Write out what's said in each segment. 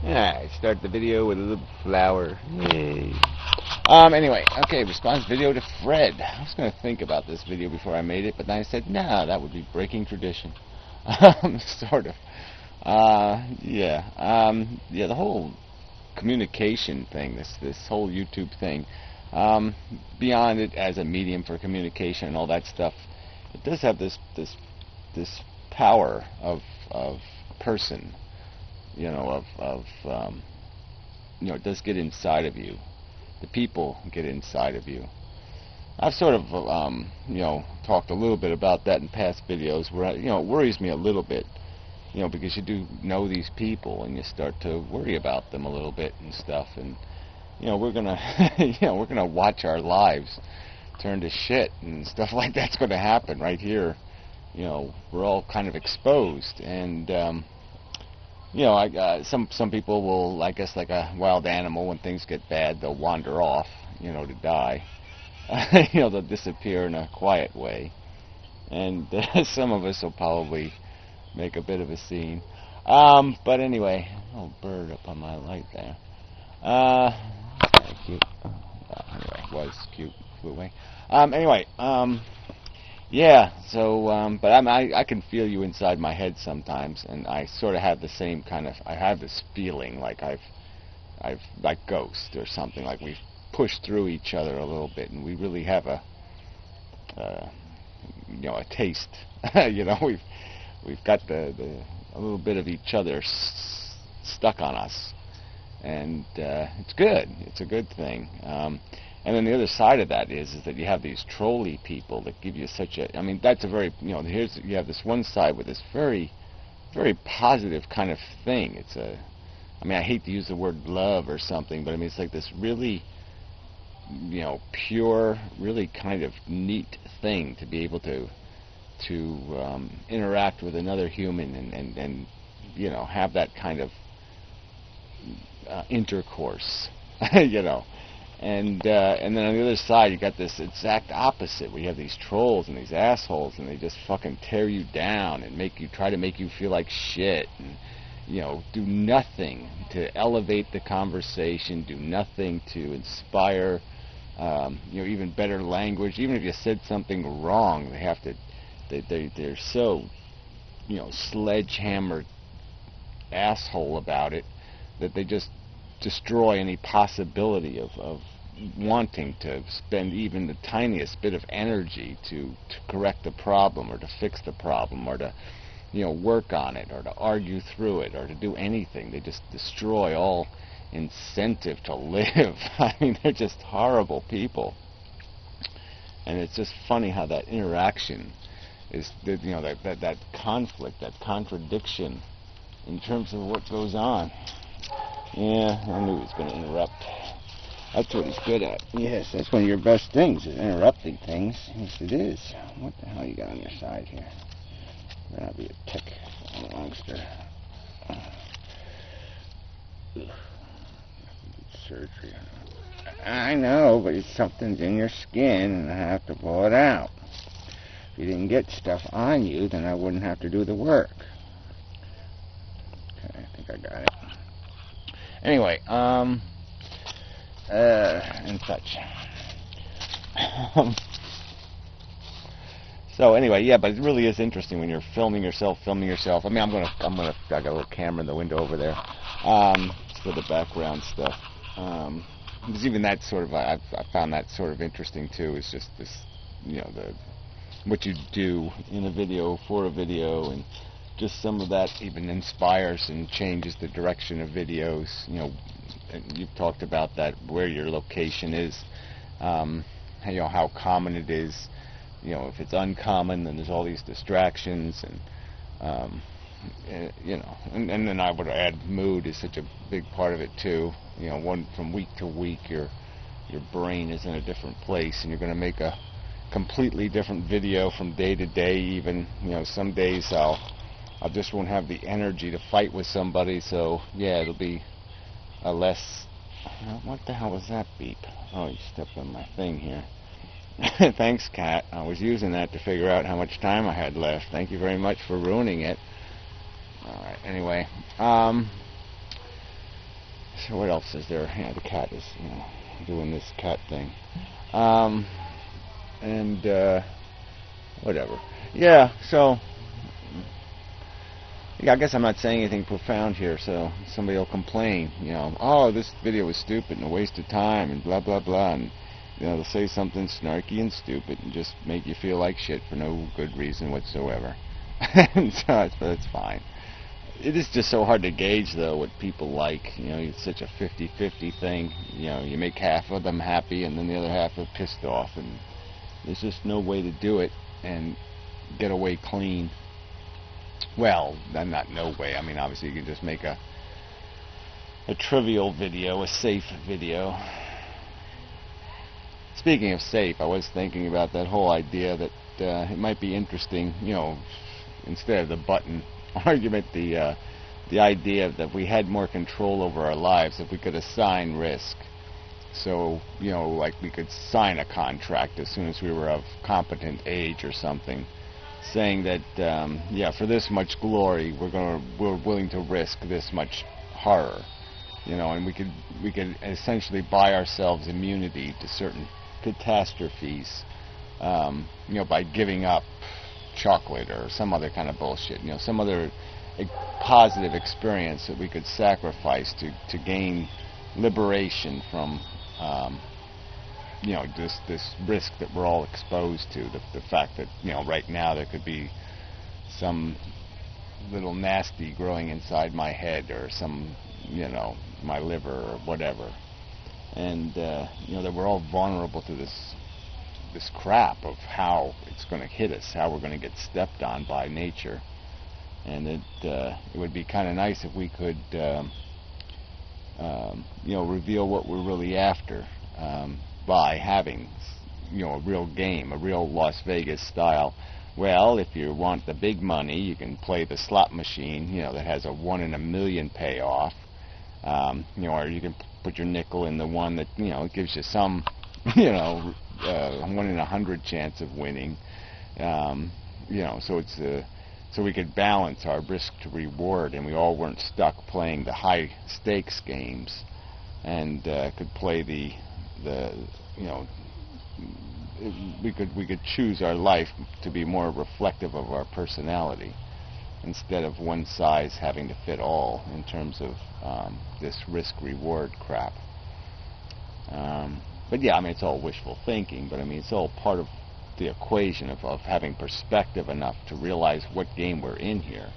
Yeah, start the video with a little flower. Yay. Anyway, okay, response video to Fred. I was going to think about this video before I made it, but then I said, nah, that would be breaking tradition. Sort of. Yeah. Yeah, the whole communication thing, this whole YouTube thing, beyond it as a medium for communication and all that stuff, it does have this power of person, you know, it does get inside of you. The people get inside of you. I've sort of, talked a little bit about that in past videos where, it worries me a little bit, because you do know these people and you start to worry about them a little bit and stuff, and, we're gonna, we're gonna watch our lives turn to shit and stuff like that's gonna happen right here. We're all kind of exposed, and, some people will, I guess, like a wild animal, when things get bad, they'll wander off, to die. They'll disappear in a quiet way. And some of us will probably make a bit of a scene. But anyway, little bird up on my light there. Very cute. Anyway, was cute, flew away. Anyway, yeah, so, but I can feel you inside my head sometimes, and I sort of have the same kind of, I have this feeling like I've like Ghost or something, like we've pushed through each other a little bit, and we really have a taste. We've got a little bit of each other stuck on us, and it's good. It's a good thing. And then the other side of that is that you have these trolly people that give you such a, I mean, that's a very, you have this one side with this very, very positive kind of thing. It's a, I mean, I hate to use the word love or something, but I mean, it's like this really, pure, really kind of neat thing to be able to interact with another human and have that kind of intercourse, And then on the other side, you got this exact opposite. We have these trolls and these assholes, and they just fucking tear you down and try to make you feel like shit, and do nothing to elevate the conversation, do nothing to inspire, even better language. Even if you said something wrong, they have to. They're so, sledgehammer asshole about it that they just destroy any possibility of wanting to spend even the tiniest bit of energy to correct the problem or to fix the problem or to work on it or to argue through it or to do anything. They just destroy all incentive to live. I mean, they're just horrible people, and it's just funny how that interaction is, that conflict, that contradiction in terms of what goes on. Yeah, I knew he was going to interrupt. That's what he's good at. Yes, that's one of your best things, is interrupting things. Yes, it is. What the hell you got on your side here? That'll be a tick, a monster. Surgery. I know, but something's in your skin, and I have to pull it out. If you didn't get stuff on you, then I wouldn't have to do the work. Okay, I think I got it. Anyway, and such. So anyway, yeah, but it really is interesting when you're filming yourself. I mean, I got a little camera in the window over there, for the background stuff. Because even that sort of, I found that sort of interesting too. Is just this, what you do in a video for a video, and just some of that even inspires and changes the direction of videos. You've talked about that, where your location is, how common it is. If it's uncommon, then there's all these distractions, and and then I would add mood is such a big part of it too. One from week to week, your brain is in a different place, and you're going to make a completely different video from day to day. Even some days I just won't have the energy to fight with somebody, so yeah, it'll be a less. What the hell was that beep? Oh, you stepped on my thing here. Thanks, Cat. I was using that to figure out how much time I had left. Thank you very much for ruining it. Alright, anyway. what else is there? Yeah, the cat is, doing this cat thing. And whatever. Yeah, so yeah, I guess I'm not saying anything profound here, so somebody will complain, oh, this video was stupid and a waste of time and blah blah blah, and they'll say something snarky and stupid and just make you feel like shit for no good reason whatsoever. And so that's fine. It is just so hard to gauge, though, what people like. It's such a 50-50 thing. You make half of them happy and then the other half are pissed off, and there's just no way to do it and get away clean. Well, not no way. I mean, obviously you can just make a trivial video, a safe video. Speaking of safe, I was thinking about that whole idea that it might be interesting, instead of the button argument, the idea that we had more control over our lives if we could assign risk. So, like we could sign a contract as soon as we were of competent age or something, saying that, for this much glory, we're willing to risk this much horror, and we could essentially buy ourselves immunity to certain catastrophes, by giving up chocolate or some other kind of bullshit, some other positive experience that we could sacrifice to gain liberation from, this risk that we're all exposed to. The fact that, right now there could be some little nasty growing inside my head, or some, my liver or whatever, and that we're all vulnerable to this crap of how it's going to hit us, how we're going to get stepped on by nature. And it would be kind of nice if we could reveal what we're really after, by having a real game, a real Las Vegas style. Well, if you want the big money, you can play the slot machine, that has a 1 in a million payoff, or you can put your nickel in the one that gives you some 1 in 100 chance of winning. So it's so we could balance our risk to reward, and we all weren't stuck playing the high stakes games, and could play we could choose our life to be more reflective of our personality, instead of one size having to fit all in terms of this risk-reward crap. But yeah, I mean, it's all wishful thinking, but I mean, it's all part of the equation of having perspective enough to realize what game we're in here,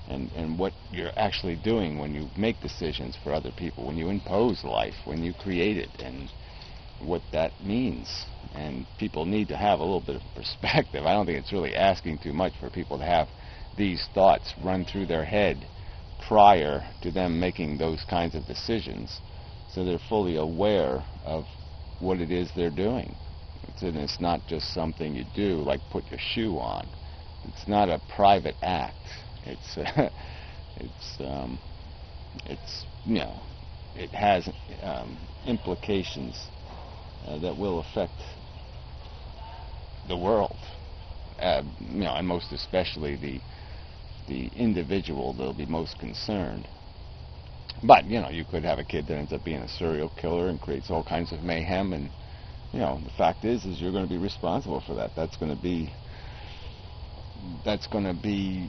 and what you're actually doing when you make decisions for other people, when you impose life, when you create it, and what that means. And people need to have a little bit of perspective. I don't think it's really asking too much for people to have these thoughts run through their head prior to them making those kinds of decisions, so they're fully aware of what it is they're doing. It's not just something you do, like put your shoe on. It's not a private act. It has implications that will affect the world, and most especially the individual that'll be most concerned. But you could have a kid that ends up being a serial killer and creates all kinds of mayhem, and the fact is you're going to be responsible for that. That's going to be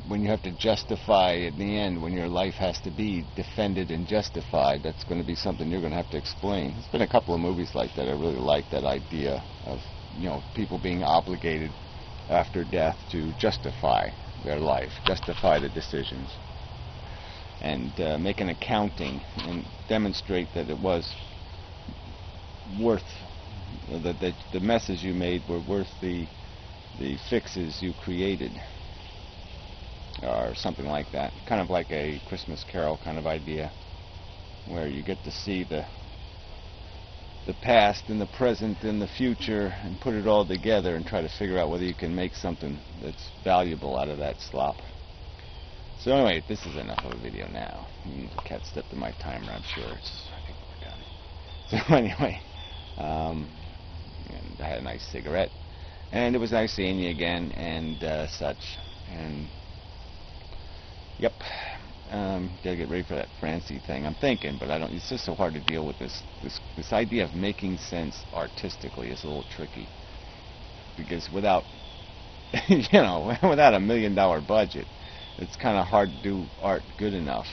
when you have to justify in the end, when your life has to be defended and justified. That's going to be something you're going to have to explain. There's been a couple of movies like that. I really like that idea of people being obligated after death to justify their life, justify the decisions, and make an accounting and demonstrate that it was worth, that the messes you made were worth the fixes you created, or something like that. Kind of like a Christmas Carol kind of idea, where you get to see the past and the present and the future and put it all together and try to figure out whether you can make something that's valuable out of that slop. So anyway, this is enough of a video now. The cat stepped in my timer, I'm sure. I think we're done. So anyway, and I had a nice cigarette, and it was nice seeing you again, and such. And yep, Gotta get ready for that Francie thing. I'm thinking, but I don't. It's just so hard to deal with this idea of making sense artistically is a little tricky, because without without $1 million budget, it's kind of hard to do art good enough.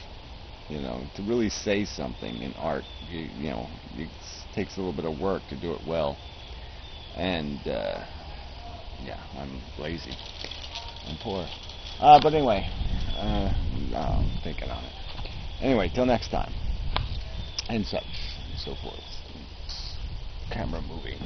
To really say something in art, it takes a little bit of work to do it well. And yeah, I'm lazy. I'm poor. But anyway, I'm thinking on it. Anyway, till next time, and such and so forth. Camera moving.